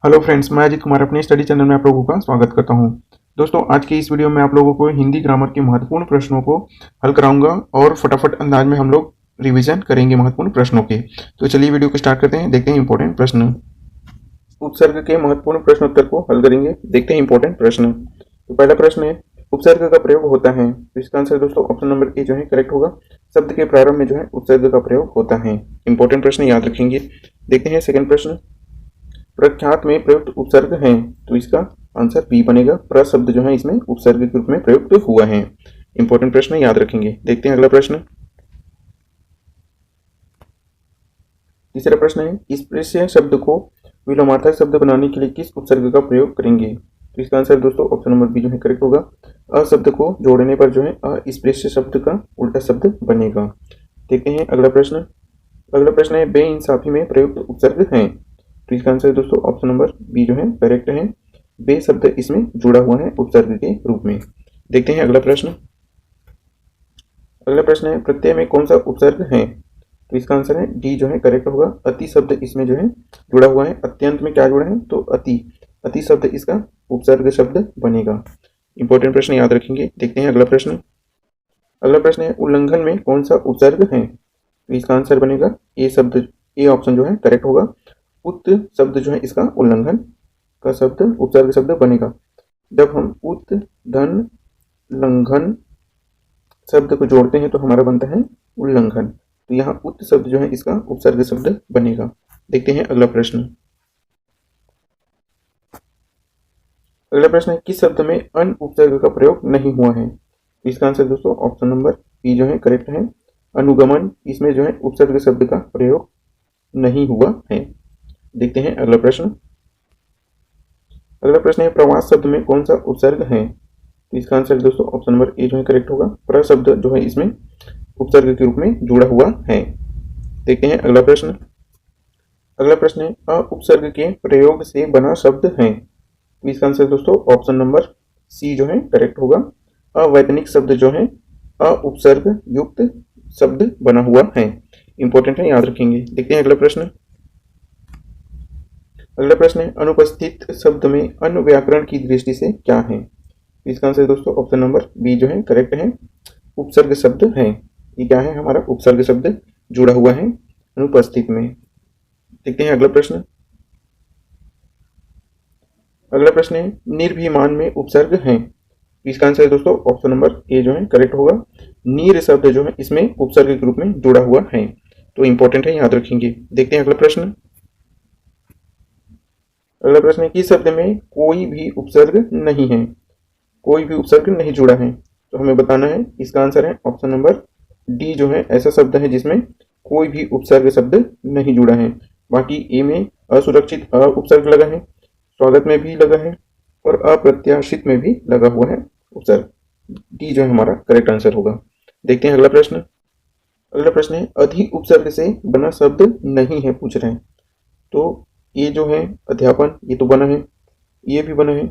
Hello friends, मैं अजीत कुमार अपने study channel में आप लोगों का स्वागत करता हूं। दोस्तों, आज की इस वीडियो में आप लोगों को हिंदी ग्रामर के महत्वपूर्ण प्रश्नों को हल कराऊंगा और फटाफट अंदाज में हम लोग रिवीजन करेंगे महत्वपूर्ण प्रश्नों के। तो चलिए वीडियो को स्टार्ट करते हैं, देखते हैं इंपॉर्टेंट प्रश्न। उपसर्ग के महत्वपूर्ण प्रश्नोत्तर को हल करेंगे, देखते हैं इंपॉर्टेंट प्रश्न। तो पहला प्रश्न है, उपसर्ग का प्रयोग होता है। तो इसका आंसर दोस्तों ऑप्शन नंबर ए जो है करेक्ट होगा। शब्द के प्रारंभ में जो है उपसर्ग का प्रयोग होता है। इंपॉर्टेंट प्रश्न याद रखेंगे। देखते हैं सेकंड प्रश्न, प्रख्यात में प्रयुक्त उपसर्ग हैं। तो इसका आंसर बी बनेगा। प्र शब्द जो है इसमें उपसर्ग के रूप में प्रयुक्त हुआ है। इंपॉर्टेंट प्रश्न याद रखेंगे। देखते हैं अगला प्रश्न। तीसरा प्रश्न है, स्पृश्य शब्द को विलोमार्थक शब्द बनाने के लिए किस उपसर्ग का प्रयोग करेंगे। तो इसका आंसर दोस्तों ऑप्शन नंबर बी जो है करेक्ट होगा। अ शब्द को जोड़ने पर जो है अस्पृश्य शब्द का उल्टा शब्द बनेगा। देखते हैं अगला प्रश्न। अगला प्रश्न है, बेइंसाफी में प्रयुक्त उपसर्ग हैं। तो इसका आंसर दोस्तों ऑप्शन नंबर बी जो है करेक्ट है। बे शब्द इसमें जुड़ा हुआ है उपसर्ग के रूप में। देखते हैं अगला प्रश्न। अगला प्रश्न है, प्रत्यय में कौन सा उपसर्ग है। तो इसका आंसर है डी जो है करेक्ट होगा। अति शब्द इसमें जो है जुड़ा हुआ है। अत्यंत में क्या जुड़ा है, तो अति। अति शब्द इसका उपसर्ग शब्द बनेगा। इंपॉर्टेंट प्रश्न याद रखेंगे। देखते हैं अगला प्रश्न। अगला प्रश्न है, उल्लंघन में कौन सा उपसर्ग है। तो इसका आंसर बनेगा ए शब्द। ए ऑप्शन जो है करेक्ट होगा। उत शब्द जो है इसका उल्लंघन का शब्द उपसर्ग शब्द बनेगा। जब हम उत धन लंघन शब्द को जोड़ते हैं तो हमारा बनता है उल्लंघन। तो यहाँ उत शब्द जो है इसका उपसर्ग शब्द बनेगा। देखते हैं अगला प्रश्न। अगला प्रश्न है, किस शब्द में अन उपसर्ग का प्रयोग नहीं हुआ है। तो इसका आंसर दोस्तों ऑप्शन नंबर बी जो है करेक्ट है। अनुगमन इसमें जो है उपसर्ग शब्द का प्रयोग नहीं हुआ है। देखते हैं अगला प्रश्न। अगला प्रश्न है, प्रवास शब्द में कौन सा उपसर्ग है। तो इसका आंसर दोस्तों ऑप्शन नंबर ए जो है करेक्ट होगा। प्र शब्द जो है इसमें उपसर्ग के रूप में जुड़ा हुआ है। देखते हैं अगला प्रश्न। अगला प्रश्न है, अ उपसर्ग के प्रयोग से बना शब्द है। तो इसका आंसर दोस्तों ऑप्शन नंबर सी जो है करेक्ट होगा। अवैतनिक शब्द जो है अ उपसर्ग युक्त शब्द बना हुआ है। इंपॉर्टेंट है, याद रखेंगे। देखते हैं अगला प्रश्न। अगला प्रश्न है, अनुपस्थित शब्द में अन्य व्याकरण की दृष्टि से क्या है। इसका आंसर दोस्तों ऑप्शन नंबर बी जो है करेक्ट है। उपसर्ग शब्द है। ये क्या है, हमारा उपसर्ग शब्द जुड़ा हुआ है अनुपस्थित में। देखते हैं अगला प्रश्न। अगला प्रश्न है, निर्भिमान में उपसर्ग है। इसका आंसर दोस्तों ऑप्शन नंबर ए जो है करेक्ट होगा। नीर शब्द जो है इसमें उपसर्ग के रूप में जुड़ा हुआ है। तो इंपॉर्टेंट है, याद रखेंगे। देखते हैं अगला प्रश्न। अगला प्रश्न है, किस शब्द में कोई भी उपसर्ग नहीं है। कोई भी उपसर्ग नहीं जुड़ा है। तो हमें बताना है। इसका आंसर है ऑप्शन नंबर डी जो है ऐसा शब्द है जिसमें कोई भी उपसर्ग शब्द नहीं जुड़ा है। बाकी ए में असुरक्षित अ उपसर्ग लगा है, स्वागत में भी लगा है और अप्रत्याशित में भी लगा हुआ है उपसर्ग। डी जो है हमारा करेक्ट आंसर होगा। देखते हैं अगला प्रश्न। अगला प्रश्न है, अधिक उपसर्ग से बना शब्द नहीं है पूछ रहे हैं। तो ये जो है अध्यापन, ये तो बना है। ये भी बना है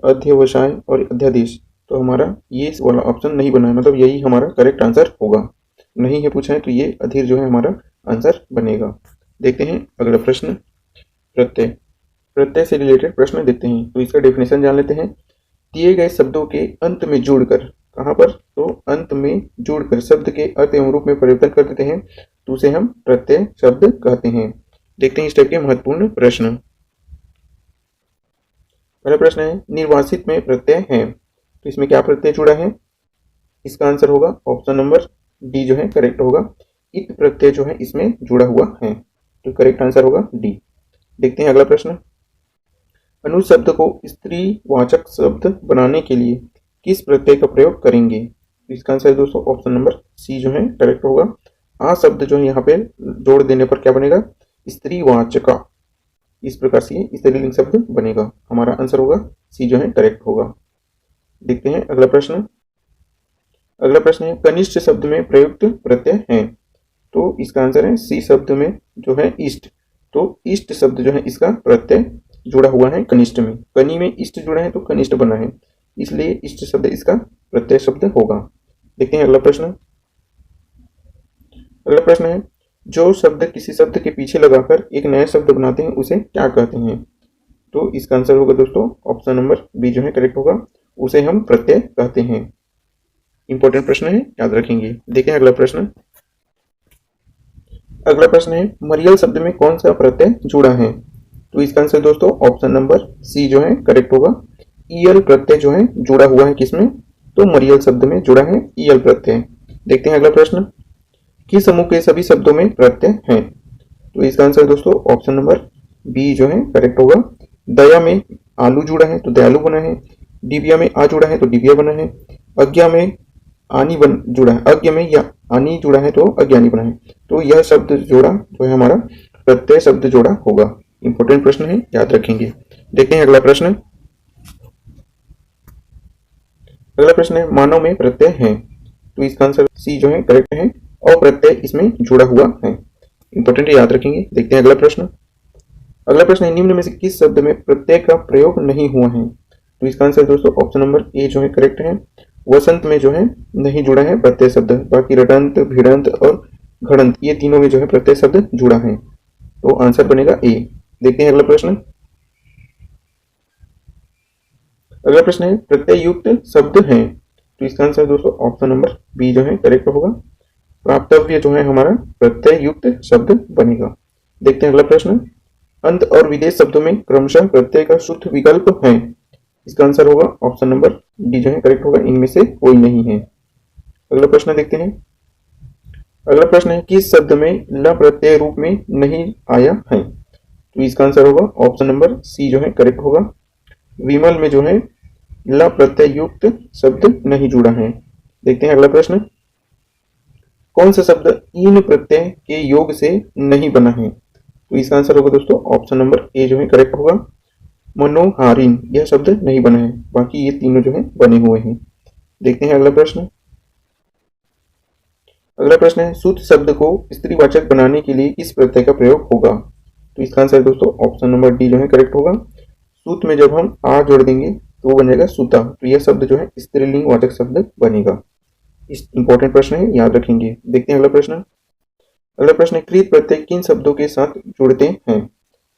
अध्यवसाय और अध्यादेश। तो हमारा ये वाला ऑप्शन नहीं बना है, मतलब यही हमारा करेक्ट आंसर होगा। नहीं है पूछा है तो ये अधीर जो है हमारा आंसर बनेगा। देखते हैं अगला प्रश्न। प्रत्यय। प्रत्यय से रिलेटेड प्रश्न देखते हैं। तो इसका डेफिनेशन जान लेते हैं। दिए गए शब्दों के अंत में जोड़कर, कहाँ पर, तो अंत में जोड़कर शब्द के अर्थ एवं रूप में परिवर्तन कर देते हैं तो उसे हम प्रत्यय शब्द कहते हैं। देखते हैं इस टाइप के महत्वपूर्ण प्रश्न। पहला प्रश्न है, निर्वासित में प्रत्यय है। तो इसमें क्या प्रत्यय जुड़ा है। इसका आंसर होगा ऑप्शन नंबर डी जो है करेक्ट होगा। इत प्रत्यय जो है इसमें जुड़ा हुआ है। तो करेक्ट आंसर होगा डी। देखते हैं अगला प्रश्न। अनु शब्द को स्त्रीवाचक शब्द बनाने के लिए किस प्रत्यय का प्रयोग करेंगे। तो इसका आंसर दोस्तों ऑप्शन नंबर सी जो है करेक्ट होगा। आ शब्द जो है यहाँ पे जोड़ देने पर क्या बनेगा, स्त्रीवाचका। इस प्रकार से ये स्त्रीलिंग शब्द बनेगा। हमारा आंसर होगा सी जो है करेक्ट होगा। देखते हैं अगला प्रश्न। अगला प्रश्न है, कनिष्ठ शब्द में प्रयुक्त प्रत्यय है। तो इसका आंसर है सी शब्द में जो है इष्ट। तो इष्ट शब्द जो है इसका प्रत्यय जुड़ा हुआ है कनिष्ठ में। कनि में इष्ट जुड़ा है तो कनिष्ठ बना है, इसलिए इष्ट शब्द इसका प्रत्यय शब्द होगा। देखते हैं अगला प्रश्न। अगला प्रश्न है, जो शब्द किसी शब्द के पीछे लगाकर एक नया शब्द बनाते हैं उसे क्या कहते हैं। तो इसका आंसर होगा दोस्तों ऑप्शन नंबर बी जो है करेक्ट होगा, उसे हम प्रत्यय कहते हैं। इंपॉर्टेंट प्रश्न है, याद रखेंगे। देखें अगला प्रश्न। अगला प्रश्न है मरियल शब्द में कौन सा प्रत्यय जुड़ा है? तो इसका आंसर दोस्तों ऑप्शन नंबर सी जो है करेक्ट होगा। ईयल प्रत्यय जो है जुड़ा हुआ है किसमें? तो मरियल शब्द में जुड़ा है ईयल प्रत्यय। देखते हैं अगला प्रश्न। किस समूह के सभी शब्दों में प्रत्यय हैं? तो इसका आंसर दोस्तों ऑप्शन नंबर बी जो है करेक्ट होगा। दया में आलू जुड़ा है तो दयालु बना है। डिबिया में आ जुड़ा है तो डिबिया बना है। अज्ञा में आनी बन जुड़ा है, अज्ञ में या आनी जुड़ा है तो अज्ञानी बना है। तो यह शब्द जोड़ा जो है हमारा प्रत्यय शब्द जोड़ा होगा। इंपॉर्टेंट प्रश्न है, याद रखेंगे। देखते हैं अगला प्रश्न। अगला प्रश्न है मानव में प्रत्यय है? तो इसका आंसर सी जो है करेक्ट है, और प्रत्यय इसमें जुड़ा हुआ है। इंपॉर्टेंट है, याद रखेंगे। देखते हैं अगला प्रश्न। अगला प्रश्न है निम्न में से किस शब्द में प्रत्यय का प्रयोग नहीं हुआ है? तो इसका आंसर दोस्तों ऑप्शन नंबर ए जो है करेक्ट है। वसंत में जो है नहीं जुड़ा है प्रत्यय शब्द, बाकी रटंत, भिड़ंत और घड़ंत ये तीनों में जो है प्रत्यय शब्द जुड़ा है, तो आंसर बनेगा ए। देखते हैं अगला प्रश्न। अगला प्रश्न है प्रत्यय युक्त शब्द है? तो इसका आंसर दोस्तों ऑप्शन नंबर बी जो है करेक्ट होगा। प्राप्तव्य जो है हमारा प्रत्यय युक्त शब्द बनेगा। देखते हैं अगला प्रश्न। अंत और विदेश शब्दों में क्रमशः प्रत्यय का शुद्ध विकल्प है? इसका आंसर होगा ऑप्शन नंबर डी जो है करेक्ट होगा, इनमें से कोई नहीं है। अगला प्रश्न देखते हैं। अगला प्रश्न है किस शब्द में ल प्रत्यय रूप में नहीं आया है? तो इसका आंसर होगा ऑप्शन नंबर सी जो है करेक्ट होगा। विमल में जो है ल प्रत्यय युक्त शब्द नहीं जुड़ा है। देखते हैं अगला प्रश्न। कौन सा शब्द इन प्रत्यय के योग से नहीं बना है? तो इसका आंसर होगा दोस्तों ऑप्शन नंबर ए जो है करेक्ट होगा। मनोहारिन यह शब्द नहीं बना है, बाकी ये तीनों जो है बने हुए हैं। देखते हैं अगला प्रश्न। अगला प्रश्न है सूत्र शब्द को स्त्रीवाचक बनाने के लिए किस प्रत्यय का प्रयोग होगा? तो इसका आंसर दोस्तों ऑप्शन नंबर डी जो है करेक्ट होगा। सूत में जब हम आ जोड़ देंगे तो वो बन जाएगा सूता, तो यह शब्द जो है स्त्रीलिंग वाचक शब्द बनेगा। इस इंपॉर्टेंट प्रश्न है, याद रखेंगे। देखते हैं अगला प्रश्न। अगला प्रश्न है कृत प्रत्यय किन शब्दों के साथ जुड़ते हैं?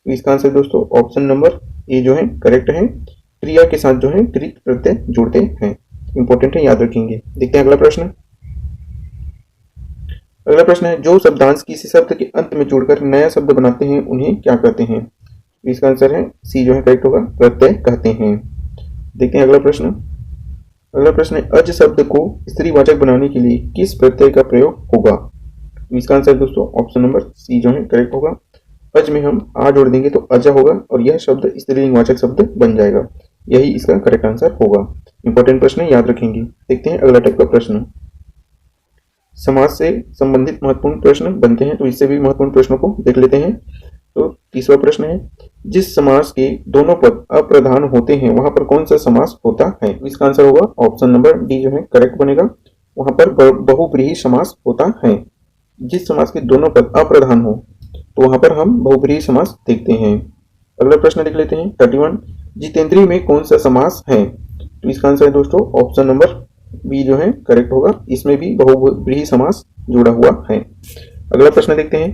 तो इसका आंसर दोस्तों ऑप्शन नंबर ए जो है करेक्ट है। क्रिया के साथ जो है कृत प्रत्यय जुड़ते हैं। इंपॉर्टेंट है, याद रखेंगे। देखते हैं अगला प्रश्न। अगला प्रश्न है जो शब्दांश किसी शब्द के अंत में जोड़कर नया शब्द बनाते हैं उन्हें क्या कहते हैं? इसका आंसर है सी जो है करेक्ट होगा, प्रत्यय कहते हैं। देखते हैं अगला प्रश्न। अगला प्रश्न है अज शब्द को स्त्रीवाचक बनाने के लिए किस प्रत्यय का प्रयोग होगा? इसका आंसर दोस्तों ऑप्शन नंबर सी जो है करेक्ट होगा। अज में हम आ जोड़ देंगे तो अजा होगा और यह शब्द स्त्रीलिंग वाचक शब्द बन जाएगा। यही इसका करेक्ट आंसर होगा। इंपॉर्टेंट प्रश्न है, याद रखेंगे। देखते हैं अगला टाइप का प्रश्न। समाज से संबंधित महत्वपूर्ण प्रश्न बनते हैं, तो इससे भी महत्वपूर्ण प्रश्नों को देख लेते हैं। तो तीसरा प्रश्न है जिस समास के दोनों पद अप्रधान होते हैं वहां पर कौन सा समास होता है? इसका आंसर होगा ऑप्शन नंबर डी जो है करेक्ट बनेगा। वहां पर बहुब्रीहि समास होता है। जिस समास के दोनों पद अप्रधान हो तो वहां पर हम बहुब्रीहि समास देखते हैं। अगला प्रश्न देख लेते हैं 31। जितेंद्रिय में कौन सा समास है? तो इसका आंसर है दोस्तों ऑप्शन नंबर बी जो है करेक्ट होगा। इसमें भी बहुब्रीहि समास जुड़ा हुआ है। अगला प्रश्न देखते हैं।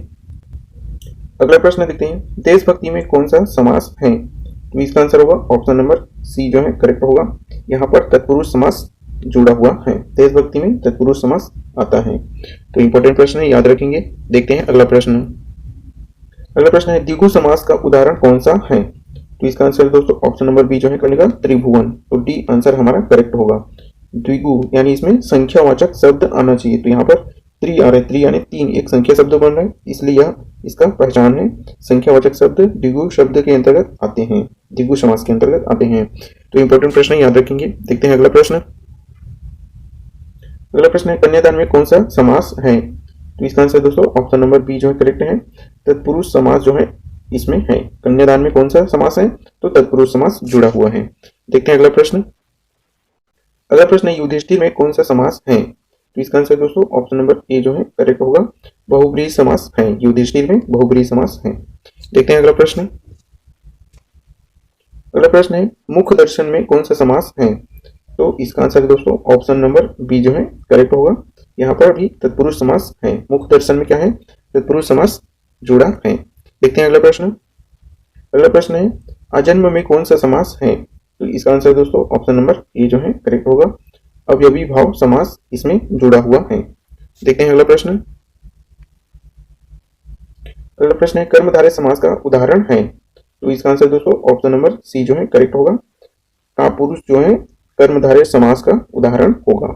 अगला प्रश्न देखते हैं देशभक्ति में कौन सा समास है? तो इसका आंसर होगा ऑप्शन नंबर सी जो है करेक्ट होगा। यहाँ पर तत्पुरुष समास जुड़ा हुआ है। देशभक्ति में तत्पुरुष समास आता है। तो इंपॉर्टेंट प्रश्न है, याद रखेंगे। देखते हैं अगला प्रश्न। अगला प्रश्न है द्विगु समास का उदाहरण कौन सा है? तो इसका आंसर दोस्तों ऑप्शन नंबर बी जो है करेगा त्रिभुवन। तो डी आंसर हमारा करेक्ट होगा। द्विगु यानी इसमें संख्यावाचक शब्द आना चाहिए, तो यहाँ पर त्रि आ रहा है, त्रि यानी तीन, एक संख्या शब्द बन रहा है, इसलिए यह इसका पहचान है। संख्यावाचक शब्द द्विगु शब्द के अंतर्गत आते हैं, द्विगु समास के अंतर्गत आते हैं। तो इंपॉर्टेंट प्रश्न याद रखेंगे। देखते हैं अगला प्रश्न। अगला प्रश्न है कन्यादान में कौन सा समास है? तो इसका आंसर दोस्तों ऑप्शन नंबर बी जो है करेक्ट है। तत्पुरुष समास जो है इसमें है। कन्यादान में कौन सा समास है? तो तत्पुरुष समास जुड़ा हुआ है। देखते हैं अगला प्रश्न। अगला प्रश्न है युधिष्ठिर में कौन सा समास है? तो इसका आंसर दोस्तों ऑप्शन नंबर ए जो है करेक्ट होगा। बहुब्रीहि समास है। युधिष्ठिर में बहुब्रीहि समास है। देखते हैं अगला प्रश्न। अगला प्रश्न है मुख दर्शन में कौन सा समास है? तो इसका आंसर दोस्तों ऑप्शन नंबर बी जो है करेक्ट होगा। यहाँ पर भी तत्पुरुष समास है। मुख दर्शन में क्या है? तत्पुरुष समास जुड़ा है। देखते हैं अगला प्रश्न। अगला प्रश्न है अजन्म में कौन सा समास है? तो इसका आंसर दोस्तों ऑप्शन नंबर ए जो है करेक्ट होगा। अवयवी भाव समास इसमें जुड़ा हुआ है। देखते हैं अगला प्रश्न। अगला प्रश्न है कर्मधारय समास का उदाहरण है। तो इसका आंसर दोस्तों ऑप्शन नंबर सी जो है करेक्ट होगा। कापुरुष जो है कर्मधारय समास का उदाहरण होगा।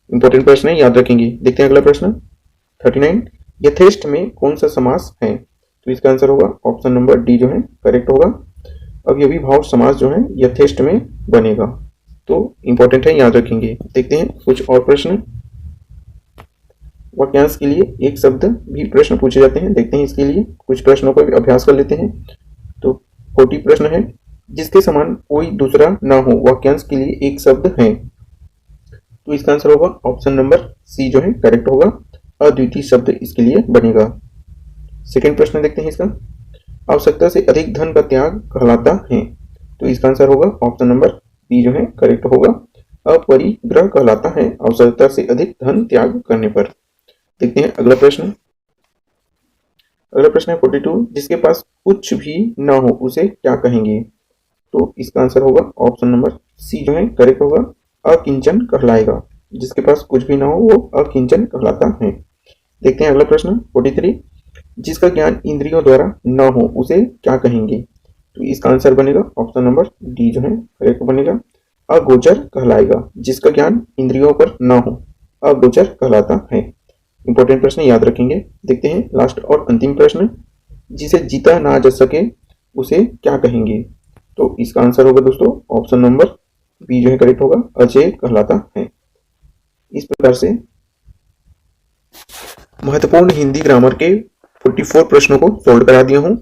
इंपॉर्टेंट प्रश्न है, याद रखेंगे। देखते हैं अगला प्रश्न 39। यथेष्ट में कौन सा समास है? तो इसका आंसर होगा ऑप्शन नंबर डी जो है करेक्ट होगा। अवयवी भाव समास जो है यथेष्ट में बनेगा। तो इंपॉर्टेंट है, याद रखेंगे। देखते हैं कुछ और प्रश्न। वाक्यांश के लिए एक शब्द भी प्रश्न पूछे जाते हैं। देखते हैं इसके लिए कुछ प्रश्नों का भी अभ्यास कर लेते हैं। तो 40 प्रश्न है। जिसके समान कोई दूसरा ना हो वाक्यांश के लिए एक शब्द है। तो इसका आंसर होगा ऑप्शन नंबर सी जो है करेक्ट होगा। अद्वितीय शब्द इसके लिए बनेगा। सेकेंड प्रश्न देखते हैं इसका। आवश्यकता से अधिक धन का त्याग कहलाता है। तो इसका आंसर होगा ऑप्शन नंबर बी जो है करेक्ट होगा। अपरिग्रह कहलाता है आवश्यकता से अधिक धन त्याग करने पर। देखते हैं अगला प्रश्न। अगला प्रश्न है 42। जिसके पास कुछ भी ना हो उसे क्या कहेंगे? तो इसका आंसर होगा ऑप्शन नंबर सी जो है करेक्ट होगा। अकिंचन कहलाएगा। जिसके पास कुछ भी ना हो वो अकिंचन कहलाता है। देखते हैं अगला प्रश्न 43। जिसका ज्ञान इंद्रियों द्वारा न हो उसे क्या कहेंगे? तो इसका आंसर बनेगा ऑप्शन नंबर डी जो है करेक्ट बनेगा। अगोचर कहलाएगा। जिसका ज्ञान इंद्रियों पर न हो अगोचर कहलाता है। इंपॉर्टेंट प्रश्न याद रखेंगे। देखते हैं लास्ट और अंतिम प्रश्न। जिसे जीता ना जा सके उसे क्या कहेंगे? तो इसका आंसर होगा दोस्तों ऑप्शन नंबर बी जो है करेक्ट होगा। अजय कहलाता है। इस प्रकार से महत्वपूर्ण हिंदी ग्रामर के 44 प्रश्नों को सोल्व करा दिया हूँ।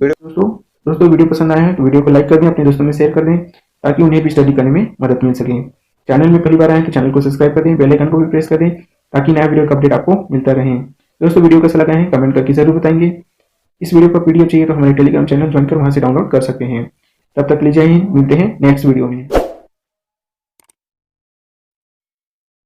दोस्तों वीडियो पसंद आया है तो वीडियो को लाइक कर दें, अपने दोस्तों में शेयर कर दें ताकि उन्हें भी स्टडी करने में मदद मिल सके। चैनल में पहली बार आए तो चैनल को सब्सक्राइब कर दें, बेल आइकन को भी प्रेस कर दें ताकि नया वीडियो का अपडेट आपको मिलता रहे। दोस्तों वीडियो कैसा लगा है कमेंट करके जरूर बताएंगे। इस वीडियो का पीडीएफ चाहिए तो हमारे टेलीग्राम चैनल ज्वाइन कर वहां से डाउनलोड कर सकते हैं। तब तक लीजिए, मिलते हैं नेक्स्ट वीडियो में।